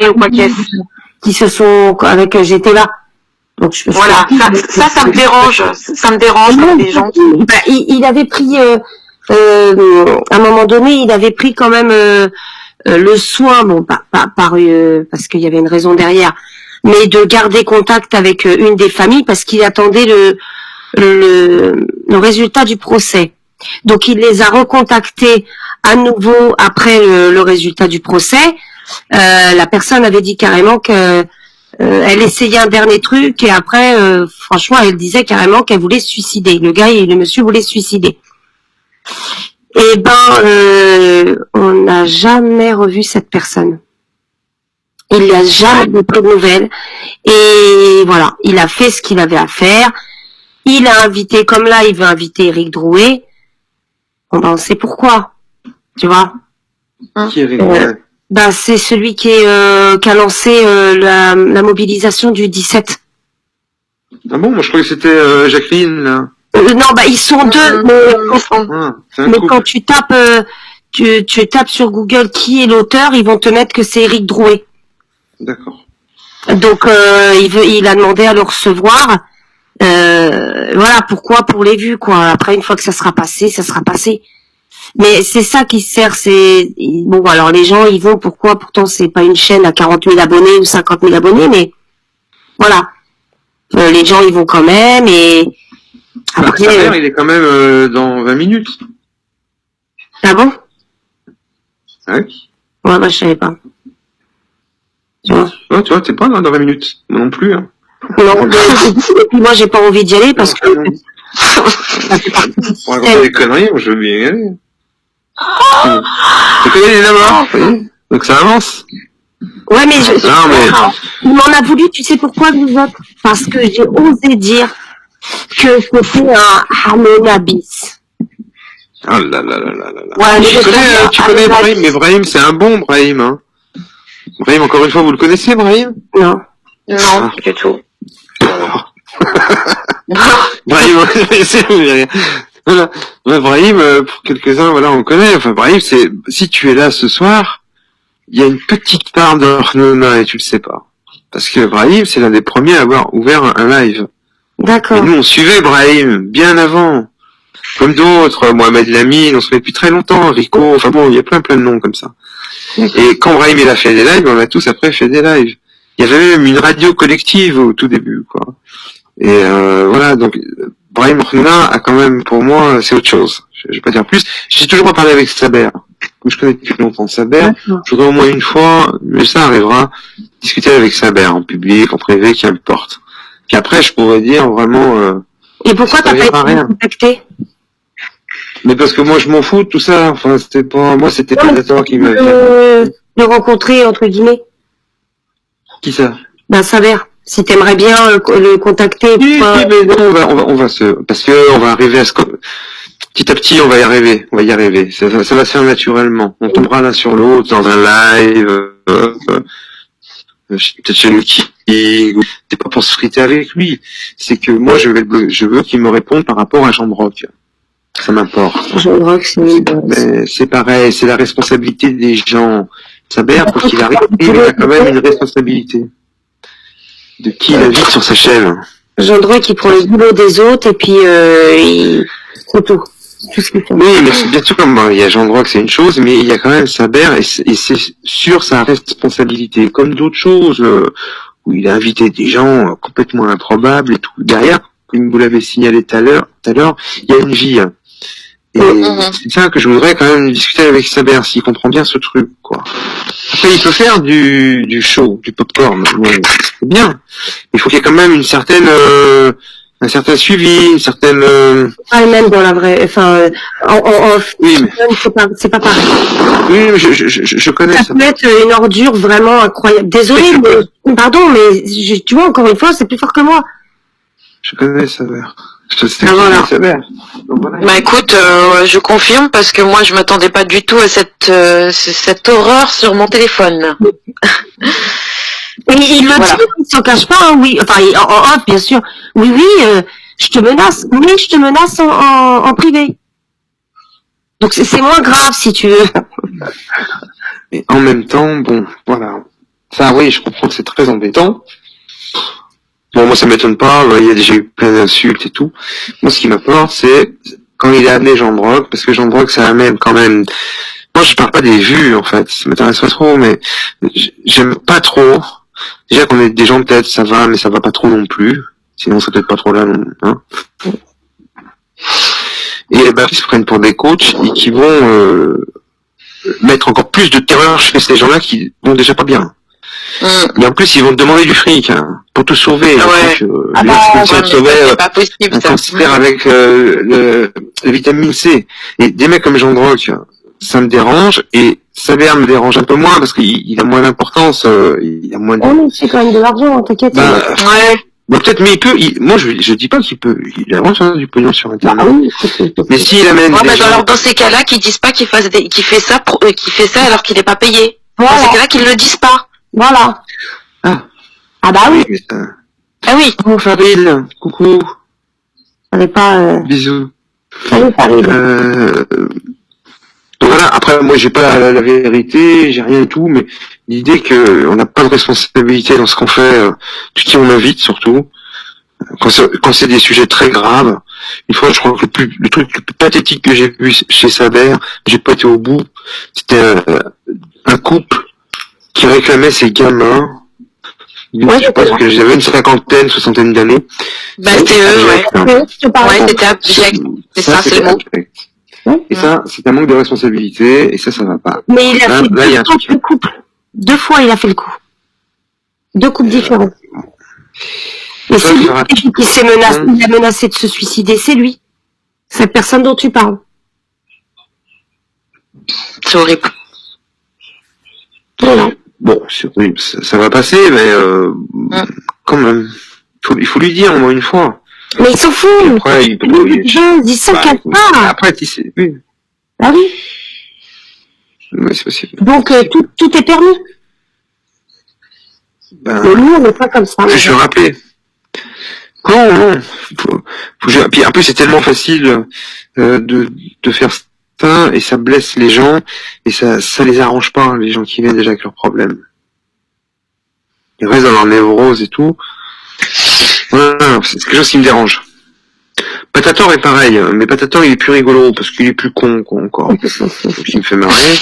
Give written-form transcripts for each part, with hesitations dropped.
ou quoi qu'est-ce. Qui se sont, avec j'étais là. Donc, voilà, ça me dérange. Ça me dérange, les gens qui... il avait pris, à un moment donné, il avait pris quand même le soin, bon, parce qu'il y avait une raison derrière, mais de garder contact avec une des familles parce qu'il attendait le résultat du procès. Donc, il les a recontactés à nouveau après le résultat du procès. La personne avait dit carrément que elle essayait un dernier truc et après, franchement, elle disait carrément qu'elle voulait se suicider. Le monsieur voulait se suicider. Et on n'a jamais revu cette personne. Il n'a jamais de nouvelles. Et voilà, il a fait ce qu'il avait à faire. Il a invité, comme là, il veut inviter Éric Drouet. Bon, on sait pourquoi. Tu vois. Qui est Éric Drouet? C'est celui qui a lancé la mobilisation du 17. Ah bon, moi je croyais que c'était Jacqueline, là. Non, ils sont deux, mais quand tu tapes, tu tapes sur Google qui est l'auteur, ils vont te mettre que c'est Éric Drouet. D'accord. Donc il a demandé à le recevoir. Voilà pourquoi, pour les vues, quoi. Après, une fois que ça sera passé, ça sera passé. Mais c'est ça qui sert, bon, alors les gens ils vont, pourquoi, pourtant c'est pas une chaîne à 40 000 abonnés ou 50 000 abonnés, mais voilà, les gens ils vont quand même. Et après, sa mère, il est quand même dans 20 minutes. Ah bon? Ouais. Ouais, je savais pas. Tu vois, t'es pas dans 20 minutes, moi non plus. Hein. Non, et puis moi j'ai pas envie d'y aller parce que... Pour raconter des conneries, je veux bien y aller. Tu connais les Navarres, donc ça avance. Ouais, mais il m'en a voulu, tu sais pourquoi, vous autres? Parce que j'ai osé dire que c'était un Hamonabis. Oh là là là là là. Ouais, tu connais Brahim, mais Brahim, c'est un bon Brahim, hein. Brahim, encore une fois, vous le connaissez, Brahim? Non. Non, du tout. Brahim, voilà. Brahim, pour quelques-uns, voilà, on connaît. Enfin, Brahim, si tu es là ce soir, il y a une petite part d'Ornona et tu le sais pas. Parce que Brahim, c'est l'un des premiers à avoir ouvert un live. D'accord. Et nous, on suivait Brahim bien avant. Comme d'autres, Mohamed Lamine, on se fait depuis très longtemps, Rico, enfin bon, il y a plein de noms comme ça. Et quand Brahim il a fait des lives, on a tous après fait des lives. Il y avait même une radio collective au tout début, quoi. Et voilà, donc Brahim Ornona a quand même, pour moi, c'est autre chose. Je vais pas dire plus. J'ai toujours pas parlé avec Saber. Comme je connais depuis longtemps Saber, je voudrais au moins une fois, mais ça arrivera, discuter avec Saber en public, en privé, qu'importe. Puis après, je pourrais dire vraiment... Et pourquoi t'as pas été contacté? Mais parce que moi, je m'en fous de tout ça. Enfin, c'était pas... Moi, c'était Predator qui m'a... De rencontrer, entre guillemets. Qui ça? Saber. Si t'aimerais bien le contacter. Oui, mais non, on va parce que on va arriver à ce petit à petit, on va y arriver. Ça va se faire naturellement. On tombera l'un sur l'autre dans un live, peut-être chez Lucky, ou c'est pas pour se friter avec lui. C'est que moi, je veux qu'il me réponde par rapport à Jean Brock. Ça m'importe. Jean Brock, c'est pareil, c'est la responsabilité des gens. Saber, pour qu'il arrive, il a quand même une responsabilité. De qui il agit sur sa chaîne. Jean Brock qui prend le boulot des autres et puis c'est tout. Tout ce qu'il fait. Oui, mais c'est bien sûr comme il y a Jean Brock, c'est une chose, mais il y a quand même Saber et c'est sur sa responsabilité, comme d'autres choses où il a invité des gens complètement improbables et tout. Derrière, comme vous l'avez signalé tout à l'heure, il y a une vie. Et c'est ça que je voudrais quand même discuter avec Saber, s'il comprend bien ce truc, quoi. Après, il peut faire du show, du popcorn, c'est bien. Il faut qu'il y ait quand même une certaine, un certain suivi, une certaine... Ah, même dans la vraie, oui, mais... c'est pas pareil. Oui, mais je connais ça. Ça peut être une ordure vraiment incroyable. Désolé, mais, pardon, mais tu vois, encore une fois, c'est plus fort que moi. Je connais Saber. Voilà. Bah écoute, je confirme parce que moi je m'attendais pas du tout à cette horreur sur mon téléphone. Et il le dit, il s'en cache pas, hein, oui. Enfin, en off, bien sûr. Oui, je te menace, mais je te menace en privé. Donc c'est moins grave si tu veux. Mais en même temps, bon, voilà. Ça, oui, je comprends que c'est très embêtant. Bon, moi, ça m'étonne pas. Il y a déjà eu plein d'insultes et tout. Moi, ce qui m'apporte, c'est quand il a amené Jean Brock, parce que Jean Brock, ça amène quand même. Moi, je parle pas des vues, en fait. Ça m'intéresse pas trop, mais j'aime pas trop. Déjà qu'on est des gens, peut-être, ça va, mais ça va pas trop non plus. Sinon, c'est peut-être pas trop là, non, hein. Et bah, ils se prennent pour des coachs et qui vont mettre encore plus de terreur chez ces gens-là qui vont déjà pas bien. Et en plus, ils vont te demander du fric pour te sauver. Ouais. C'est pas possible, un ça. cancer avec le vitamine C. Et des mecs comme Jean Brock, ça me dérange. Et Saber me dérange un peu moins parce qu'il a moins d'importance. Il a moins de... Oh, mais c'est quand même de l'argent, t'inquiète. Ouais. Bon, peut-être, mais il peut. Moi, je dis pas qu'il peut. Il a vraiment du pognon sur Internet. Ah oui, mais s'il amène. Ouais, des gens... alors dans ces cas-là, qu'ils disent pas qu'il fait ça, qu'il fait ça alors qu'il n'est pas payé. Voilà. Dans ces cas-là, qu'ils le disent pas. Voilà. Ah. Ah bah oui. Mais ça... Ah oui. Coucou Farid. Coucou. Fallait pas. Bisous. Salut Farid. Voilà, après moi j'ai pas la vérité, j'ai rien et tout, mais l'idée que on n'a pas de responsabilité dans ce qu'on fait, tout qui on invite surtout, quand c'est des sujets très graves. Une fois, je crois que le truc le plus pathétique que j'ai vu chez Saber, j'ai pas été au bout, c'était un couple qui réclamait ses gamins. Ouais, je pense que j'avais une soixantaine d'années. Bah c'était eux, ouais. Ouais, c'était abject. C'est ça, c'est le mot. Et ça, c'est un manque de responsabilité, et ça va pas. Mais il a fait là, il y a un deux fois truc. le couple. 2 fois, il a fait le coup. 2 couples différents. Et c'est lui qui s'est menacé, il a menacé de se suicider, c'est lui. Cette personne dont tu parles. C'est horrible. Voilà. Bon, c'est horrible, ça va passer, mais quand même, il faut lui dire au moins une fois. Mais il s'en fout. Après, il s'en cache pas. Après, tu sais, oui. Ah oui. Oui, c'est possible. Donc, tout est permis. Ben, Mais nous, on n'est pas comme ça. je suis rappelé. Non. Puis en plus, c'est tellement facile de faire ça, et ça blesse les gens, et ça les arrange pas, les gens qui viennent déjà avec leurs problèmes. Ils restent dans leur névrose et tout. Voilà, c'est quelque chose qui me dérange. Patator est pareil, mais Patator il est plus rigolo parce qu'il est plus con encore. Donc il me fait marrer.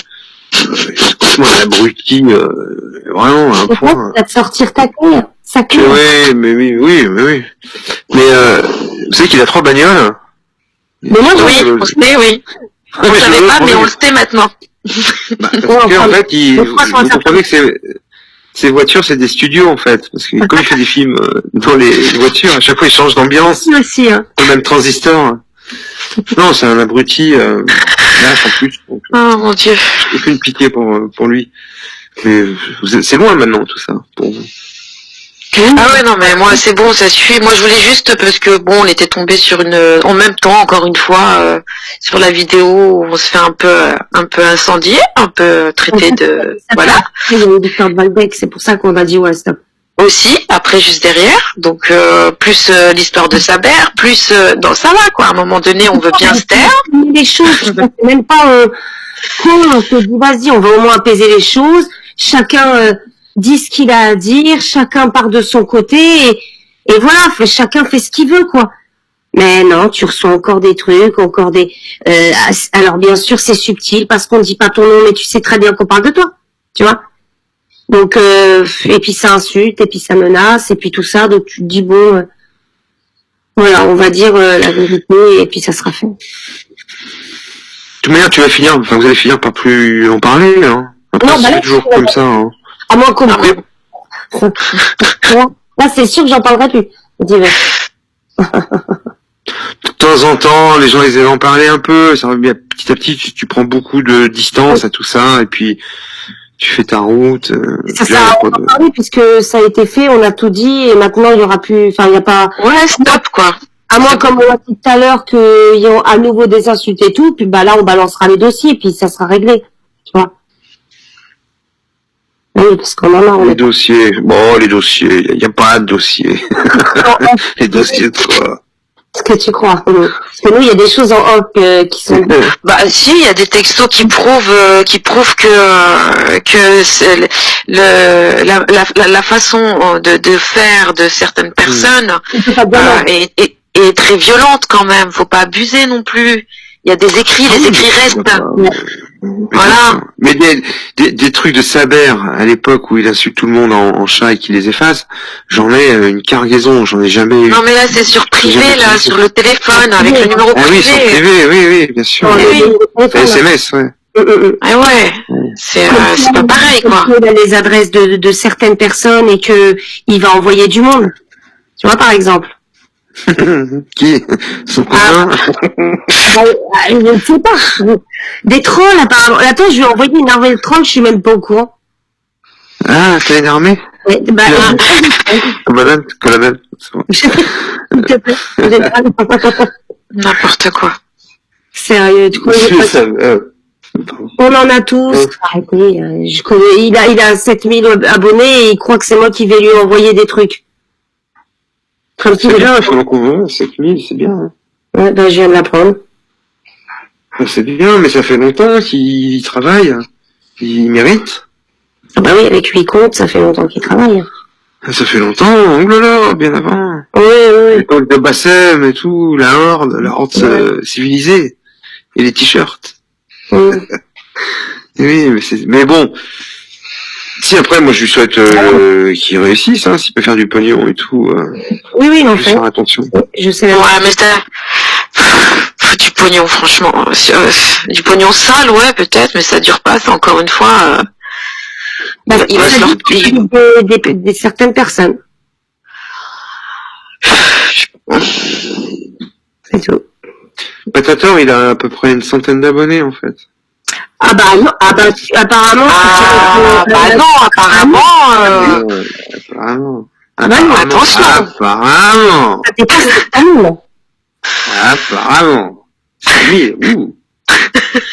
Écoute-moi, un abruti, vraiment à un point. Tu vas te sortir ta clé. Sa clé. Oui. Mais vous savez qu'il a 3 bagnoles. Mais moi, Oui, on le sait, oui. On le savait pas, mais on le sait maintenant. Parce qu'en fait, vous comprenez que ces voitures, c'est des studios en fait, parce que comme il fait des films dans les voitures, à chaque fois il change d'ambiance, aussi, hein. le même transistor. Non, c'est un abruti lâche en plus. Donc, Oh mon Dieu. j'ai aucune pitié pour lui. Mais c'est loin maintenant tout ça pour vous. Ah ouais, non, mais moi, c'est bon, ça suffit. Moi, je voulais juste, parce que bon, on était tombé sur en même temps, encore une fois, sur la vidéo où on se fait un peu incendier, un peu traité de, voilà. Il y a eu l'histoire de Valbec, c'est pour ça qu'on a dit ouais, stop. Aussi, après, juste derrière. Donc, plus l'histoire de Saber, plus, dans ça va, quoi. À un moment donné, on veut bien se taire. Les choses, je pense même pas, on se dit, vas-y, on va au moins apaiser les choses. Chacun, dit ce qu'il a à dire, chacun part de son côté, et voilà, chacun fait ce qu'il veut, quoi. Mais non, tu reçois encore des trucs, encore des... alors bien sûr, c'est subtil, parce qu'on ne dit pas ton nom, mais tu sais très bien qu'on parle de toi, tu vois. Donc, et puis ça insulte, et puis ça menace, et puis tout ça, donc tu te dis, bon, voilà, on va dire la vérité, et puis ça sera fait. De toute manière, vous allez finir par plus en parler, hein. Après, Non, bah c'est toujours comme ça, hein. À moins qu'on... Après, là, c'est sûr que j'en parlerai plus. de temps en temps, les gens ils aiment en parler un peu, ça revient petit à petit, tu prends beaucoup de distance à tout ça, et puis tu fais ta route. Ça sert à rien d'en parler puisque ça a été fait, on a tout dit, et maintenant il y aura plus, enfin il n'y a pas... Ouais, stop, quoi. À moins, comme on a dit tout à l'heure, qu'il y ait à nouveau des insultes et tout, puis bah là on balancera les dossiers, puis ça sera réglé, tu vois. Oui, parce qu'on en a... Les dossiers, il n'y a pas de dossiers. Les dossiers de quoi? Ce que tu crois. Parce que nous, il y a des choses en off qui sont... Bah si, il y a des textos qui prouvent que c'est la façon de faire de certaines personnes est très violente quand même. Faut pas abuser non plus. Il y a des écrits, les écrits restent. Voilà. Mais des trucs de Saber à l'époque où il insulte tout le monde en chat et qu'il les efface, j'en ai une cargaison, j'en ai jamais eu. Non mais là c'est sur privé, là, sur le téléphone, avec le numéro privé. Ah oui, sur privé, oui, bien sûr. Oui. SMS, ouais. Ah ouais, c'est pas pareil quoi. Il a les adresses de certaines personnes et que il va envoyer du monde. Tu vois par exemple. Qui? Son cousin? Je ne sais pas. Des trolls apparemment. Attends, je lui ai envoyé une armée de trolls, je suis même pas au courant. Ah, t'as une armée? Ouais, bah, Colonel, s'il te plaît. N'importe quoi. Sérieux, tu connais pas. On en a tous. Arrêtez, je connais, il a 7000 abonnés et il croit que c'est moi qui vais lui envoyer des trucs. C'est bien, faut l'encourager, 7000, c'est bien. Hein. Ouais, ben, je viens de l'apprendre. C'est bien, mais ça fait longtemps qu'il travaille. Il mérite. Ah bah oui, avec 8 comptes, ça fait longtemps qu'il travaille. Ça fait longtemps, oh là là, bien avant. Oui. L'époque de Bassem et tout, la horde civilisée. Et les t-shirts. Oui, mais bon. Si après, moi je lui souhaite qu'il réussisse, hein, s'il peut faire du pognon et tout. oui, non, faire attention. Je sais. Ouais, mais du pognon, franchement, du pognon sale, ouais, peut-être, mais ça dure pas. C'est encore une fois, il va se leur payer. Des certaines personnes. C'est tout. Patator, il a à peu près une centaine d'abonnés en fait. Ah bah non, apparemment. Apparemment. Ça dépasse totalement. Apparemment. C'est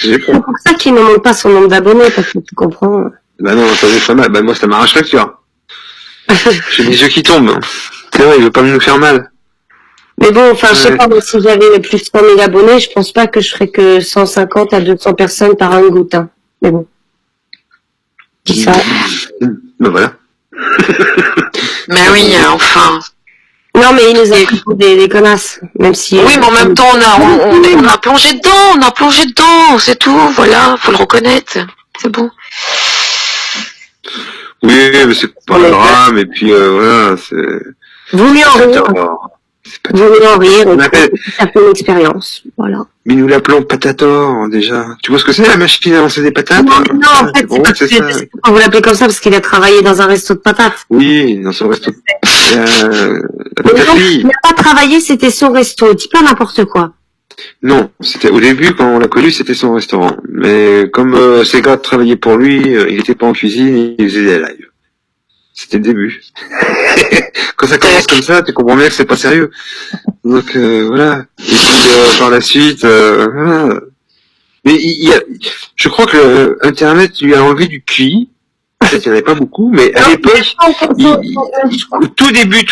C'est pour ça qu'il ne montre pas son nombre d'abonnés, parce que tu comprends. Bah non, ça fait mal. Bah moi ça m'arrache le cœur. J'ai les yeux qui tombent. C'est vrai, il veut pas nous faire mal. Mais bon, enfin, je sais pas, moi, si j'avais plus de 100 000 abonnés, je pense pas que je ferais que 150 à 200 personnes par un goutte, hein. Mais bon. Dis ça. Ben voilà. Mais oui, enfin. Non, mais il nous a pris pour des connasses, même si... Oui, mais en même temps, on a plongé dedans, c'est tout, voilà, faut le reconnaître, c'est bon. Oui, mais c'est pas grave, et puis voilà, c'est... Vaut mieux en rire. Vaut mieux en rire, ça fait une expérience, voilà. Mais nous l'appelons Patator, déjà. Tu vois ce que c'est, la machine à lancer des patates? Non, en fait, c'est pas vous l'appelez comme ça parce qu'il a travaillé dans un resto de patates. Oui, dans son resto. Il n'a pas travaillé, c'était son resto. Dis pas n'importe quoi. Non, c'était au début, quand on l'a connu, c'était son restaurant. Mais comme ses gars travaillaient pour lui, il était pas en cuisine, il faisait des lives. C'était le début. Quand ça commence comme ça, tu comprends bien que c'est pas sérieux. Donc voilà. Et puis par la suite, voilà. Mais je crois que Internet lui a enlevé du QI. Peut-être qu'il n'y en avait pas beaucoup, mais à l'époque, au tout début,